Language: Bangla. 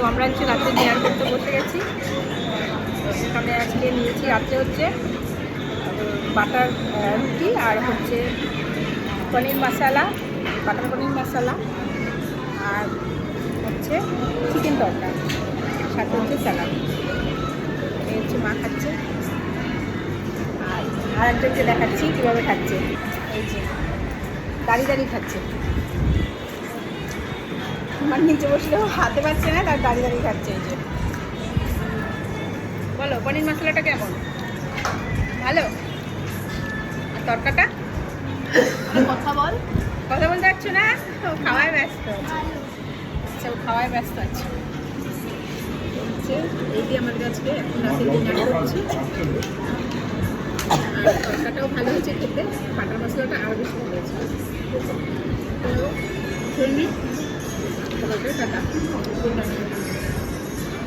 তো আমরা হচ্ছে রাত্রে ডিনার করতে বসে গেছি। এখানে আজকে নিয়েছি রাত্রে হচ্ছে বাটার রুটি আর হচ্ছে পনির মশলা, বাটার পনির মশলা আর হচ্ছে চিকেন তরকারি, সাথে হচ্ছে স্যালাড। এই হচ্ছে মা খাচ্ছে। আর একজনকে দেখাচ্ছি কীভাবে খাচ্ছে। এই যে দাঁড়িয়ে দাঁড়িয়ে খাচ্ছে। আমার নিচে বসলেও হাতে পাচ্ছে না, তার দাঁড়িয়ে দাঁড়িয়ে খাচ্ছে। এই যে বলো পনির মশলাটা কেমন? ভালো? আর তরকাটা? কথা বল। কথা বলতে পারছো না? ও খাওয়ায় ব্যস্ত আছে। আচ্ছা, ও খাওয়ায় ব্যস্ত আছে। এই দিয়ে আমাদের আজকে এখন রাতে ডিনার করছি। আর তরকাটাও ভালো হয়েছে খেতে, বাটার মশলাটা আরও বেশি ভালো হয়েছে। তো শুনি টাটা।